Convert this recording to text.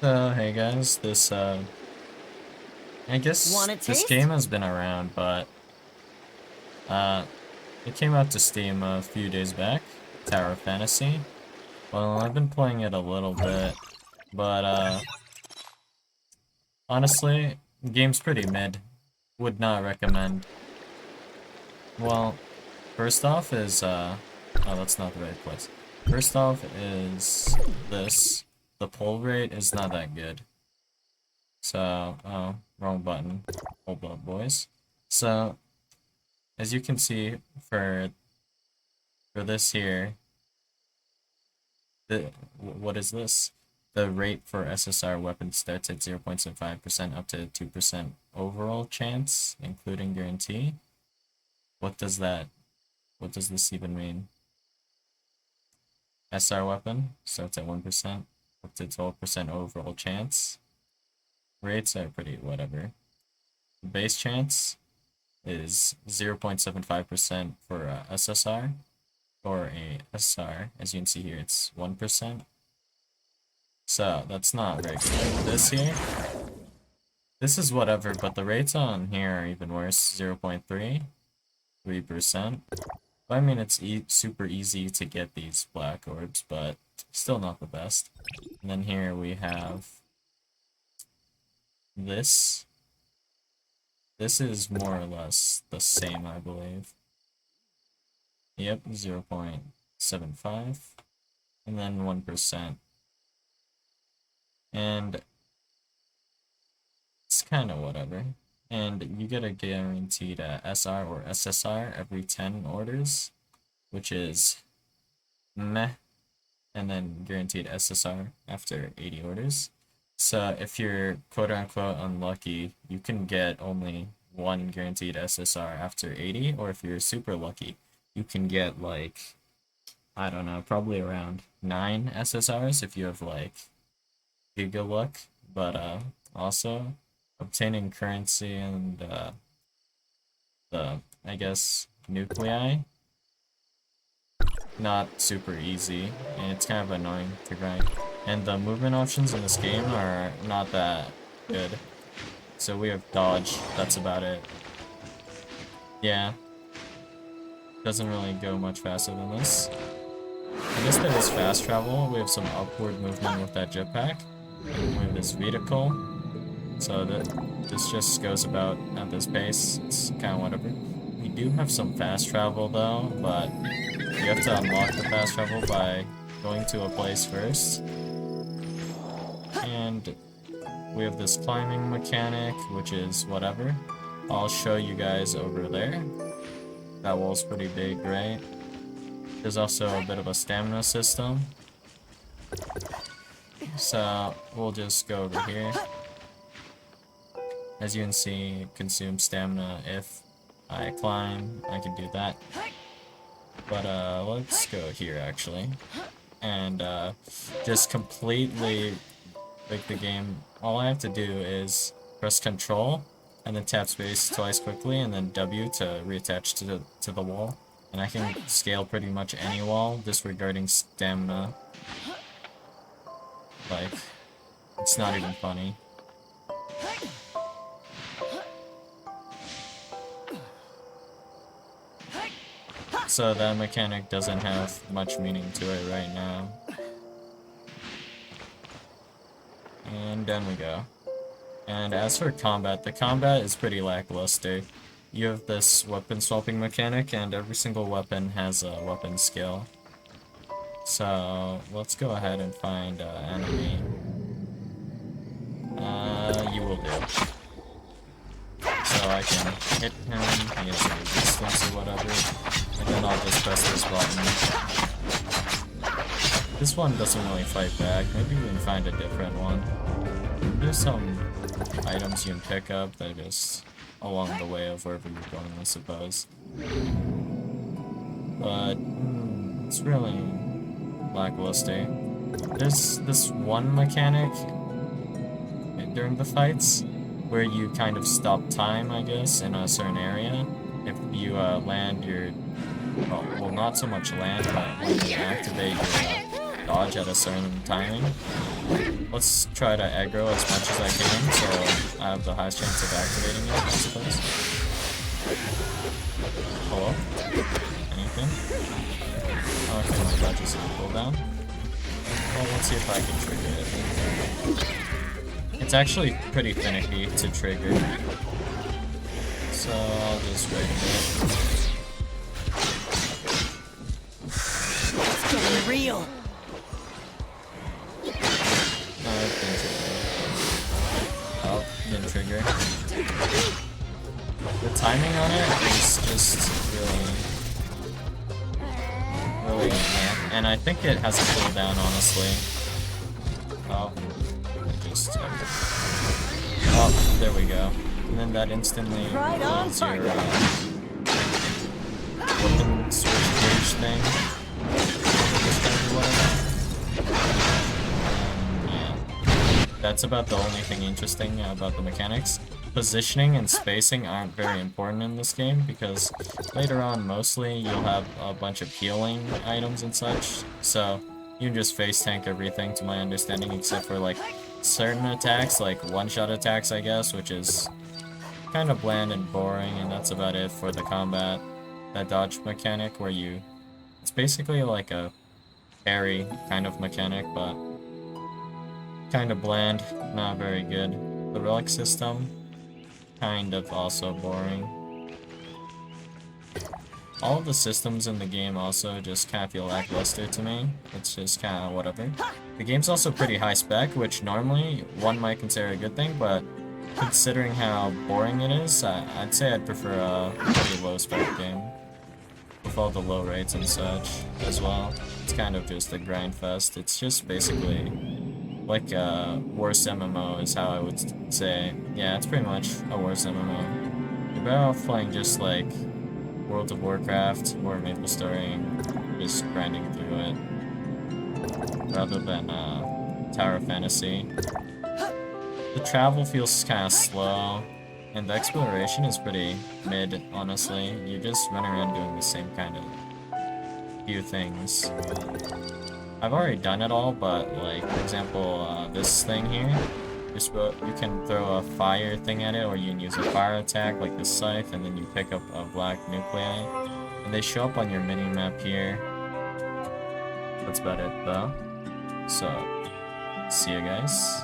Hey guys, I guess Want a this taste? game has been around, but uh, it came out to Steam a few days back, Tower of Fantasy. Well, I've been playing it a little bit, but honestly, the game's pretty mid. Would not recommend. Well, first off is, oh, that's not the right place. First off is this. The pull rate is not that good. So, oh, wrong button. Hold up, boys. So, as you can see, for this here, what is this? The rate for SSR weapons starts at 0.75% up to 2% overall chance, including guarantee. What does that, what does this even mean? SR weapon starts at 1%, up to 12% overall chance. Rates are pretty whatever. Base chance is 0.75% for SSR, or a SR. As you can see here, it's 1%. So that's not very good. This here, this is whatever, but the rates on here are even worse. 0.3, 3%. I mean, it's super easy to get these black orbs, but still not the best. And then here we have this. This is more or less the same, I believe. Yep, 0.75, and then 1%. And it's kind of whatever. And you get a guaranteed SR or SSR every 10 orders, which is meh, and then guaranteed SSR after 80 orders. So if you're quote-unquote unlucky, you can get only one guaranteed SSR after 80, or if you're super lucky, you can get like, I don't know, probably around 9 SSRs if you have like giga luck, but also obtaining currency and the, I guess, nuclei, not super easy, and it's kind of annoying to grind. And the movement options in this game are not that good. So we have dodge, that's about it. Yeah, doesn't really go much faster than this. I guess there is fast travel, we have some upward movement with that jetpack. And we have this vehicle, so that this just goes about at this pace. It's kind of whatever. We do have some fast travel though, but you have to unlock the fast travel by going to a place first. And we have this climbing mechanic, which is whatever. I'll show you guys over there. That wall's pretty big, right? There's also a bit of a stamina system. So we'll just go over here. As you can see, consume stamina if I climb, I can do that. But let's go here actually. And just completely break the game. All I have to do is press control and then tap space twice quickly and then W to reattach to the wall. And I can scale pretty much any wall, disregarding stamina. Like, it's not even funny. So that mechanic doesn't have much meaning to it right now. And down we go. And as for combat, the combat is pretty lackluster. You have this weapon swapping mechanic, and every single weapon has a weapon skill. So let's go ahead and find an enemy. You will do. So I can hit him, he has a resistance or whatever, and then I'll just press this button. This one doesn't really fight back, maybe we can find a different one. There's some items you can pick up that are just along the way of wherever you're going, I suppose. But, it's really lackluster. There's this one mechanic during the fights where you kind of stop time, I guess, in a certain area. If you land your, well, not so much land, but when you activate your dodge at a certain timing, let's try to aggro as much as I can, so I have the highest chance of activating it, I suppose. Hello? Anything? Okay, my dodge is on cooldown. Well, let's see if I can trigger it. It's actually pretty finicky to trigger. So I'll just wait a bit. It's getting real. Oh, didn't trigger. The timing on it is just really meh. And I think it has a cooldown, honestly. Oh, I just... oh, there we go. And then that instantly kills your weapon switch gauge thing. Yeah. That's about the only thing interesting about the mechanics. Positioning and spacing aren't very important in this game because later on mostly you'll have a bunch of healing items and such, so you can just face tank everything to my understanding except for like certain attacks, like one-shot attacks I guess, which is kind of bland and boring, and that's about it for the combat. That dodge mechanic where it's basically like a parry kind of mechanic, but kind of bland, not very good. The relic system, kind of also boring. All of the systems in the game also just kind of feel lackluster to me. It's just kind of whatever. The game's also pretty high spec, which normally one might consider a good thing, but considering how boring it is, I'd say I'd prefer a pretty low spec game. With all the low rates and such as well. It's kind of just a grind fest. It's just basically like a worse MMO is how I would say. Yeah, it's pretty much a worse MMO. You're better off playing just like World of Warcraft or MapleStory, just grinding through it, rather than Tower of Fantasy. The travel feels kind of slow, and the exploration is pretty mid, honestly. You just run around doing the same kind of few things. I've already done it all, but like, for example, this thing here, you can throw a fire thing at it, or you can use a fire attack like this scythe, and then you pick up a black nuclei, and they show up on your mini-map here. That's about it though. So, see you guys.